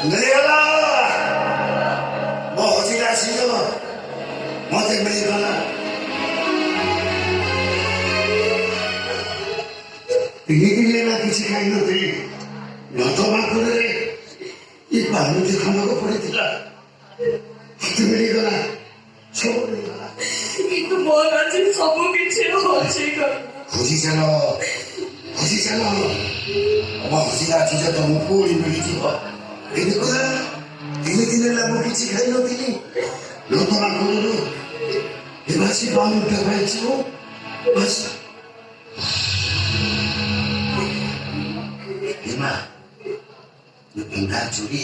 मिलेगा बहुत ही राशि दो मते मिलेगा दिले ना किसी खाई नथी नथमा करे ये पानी के खाना को पड़ी थी मते मिलेगा सब मिलेगा কিন্তু বল আছে সব কিছু হচ্ছে खुशी चलो अब खुशी राशि जो तुम पूरी मिली थी देखो दिले दिले ला मुझे सिखाई नथी नथमा करे ये बासी बाम उठा पाई छो बस Emma, io pendaggio lì,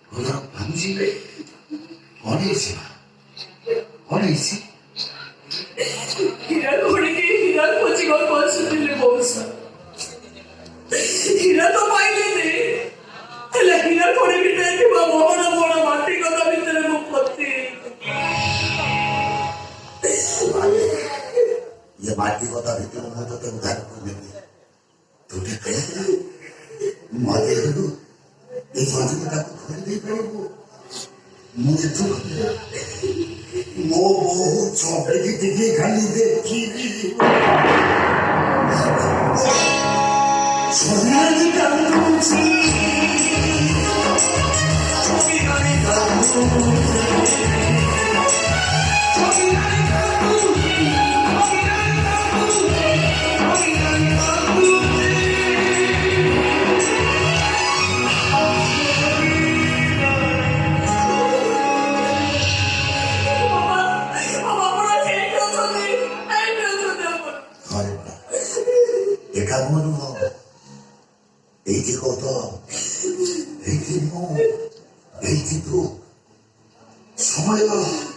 cosa fammi onesi, onesi. হীরা করে কি হীরা খোঁজি গো পয়সা দিলে বলছা হীরা তো পাইলে নে তাহলে হীরা করে ভিতরে কি বা বড় বড় মাটি কথা ভিতরে মুখ করতে ये माटी কথা ভিতরে মতো তো উদ্ধার করবে তোকে মাটি হলো এই মাটিটা করে দিয়ে পারবো मुझे तो वो बहुत छोटे की दिखी खाली देखी सोना की कंदूची चौकी वाली कंदूची